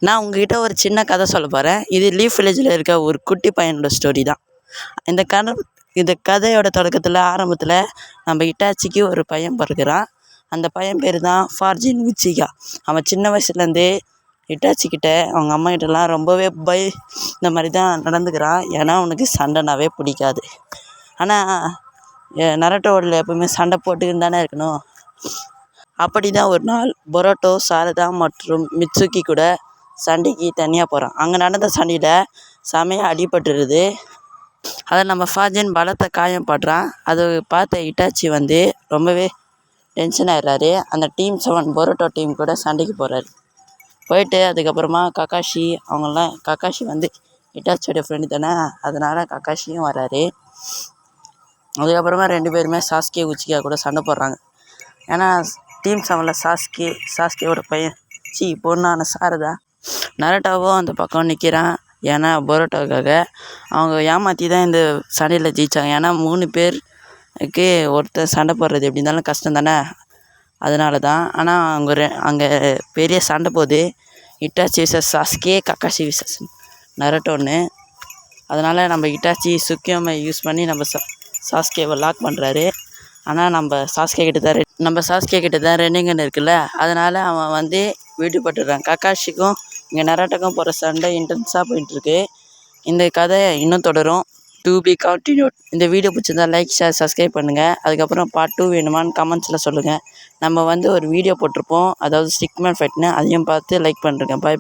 நான் உங்ககிட்ட ஒரு சின்ன கதை சொல்ல போகிறேன். இது லீஃப் வில்லேஜில் இருக்க ஒரு குட்டி பையனோட ஸ்டோரி தான். இந்த கதையோட தொடக்கத்தில் ஆரம்பத்தில் நம்ம இட்டாச்சிக்கு ஒரு பையன் பிறகுறான். அந்த பையன் பேர் தான் ஃபார்ஜின் உச்சிகா. அவன் சின்ன வயசுலேருந்தே இட்டாச்சிக்கிட்ட அவங்க அம்மா கிட்டலாம் ரொம்பவே இந்த மாதிரி தான் நடந்துக்கிறான். ஏன்னா அவனுக்கு சண்டைனாவே பிடிக்காது. ஆனால் நரட்டோவில் எப்பவுமே சண்டை போட்டுக்கின்னு தானே இருக்கணும். அப்படி தான் ஒரு நாள் பொரோட்டோ, சாரதா மற்றும் மிட்சுக்கி கூட சண்டைக்கு தனியாக போகிறான். அங்கே நடந்த சண்டையில் செமையாக அடிபட்டுருது. அதை நம்ம ஃபார்ஜின் பலத்தை காயம் படுறான். அதை பார்த்த இட்டாச்சி ரொம்பவே டென்ஷன் ஆகிடுறாரு. அந்த டீம் 7 பொரோட்டோ டீம் கூட சண்டைக்கு போகிறாரு. போயிட்டு அதுக்கப்புறமா கக்காஷி இட்டாச்சியோட ஃப்ரெண்டு தானே, அதனால் கக்காஷியும் வராரு. அதுக்கப்புறமா 2 பேருமே சாஸ்கே உச்சிகா கூட சண்டை போடுறாங்க. ஏன்னா டீம் 7 சாஸ்கேவோட பையன் பொண்ணான சாரதா. நரட்டாவும் அந்த பக்கம் நிற்கிறான். ஏன்னா பொரோட்டோக்காக அவங்க ஏமாற்றி தான் இந்த சண்டையில் ஜெயித்தாங்க. ஏன்னா 3 பேருக்கு ஒருத்தர் சண்டை போடுறது எப்படி இருந்தாலும் கஷ்டம் தானே, அதனால தான். ஆனால் அங்கே பெரிய சண்டை போகுது. Itachi versus Sasuke, Kakashi versus நரட்டோன்னு. அதனால் நம்ம இட்டாச்சி சுக்கியோமை யூஸ் பண்ணி நம்ம சாஸ்கேவை லாக் பண்ணுறாரு. ஆனால் நம்ம சாஸ்கே கிட்ட தான் ரெண்டுங்கன்னு இருக்குல்ல, அதனால் அவன் வீட்டுப்பட்டுடுறான். கக்காஷிக்கும் இங்கே நரட்டோக்கும் போகிற சண்டை இன்டென்ஸாக போயிட்டுருக்கு. இந்த கதை இன்னும் தொடரும். To be continued. இந்த வீடியோ பிடிச்சிருந்தா லைக், ஷேர், சப்ஸ்கிரைப் பண்ணுங்கள். அதுக்கப்புறம் பார்ட் 2 வேணுமான்னு கமெண்ட்ஸில் சொல்லுங்கள். நம்ம ஒரு வீடியோ போட்டிருப்போம், அதாவது ஸ்டிக்மேன் ஃபைட்னு, அதையும் பார்த்து லைக் பண்ணுறேங்க. பாய்.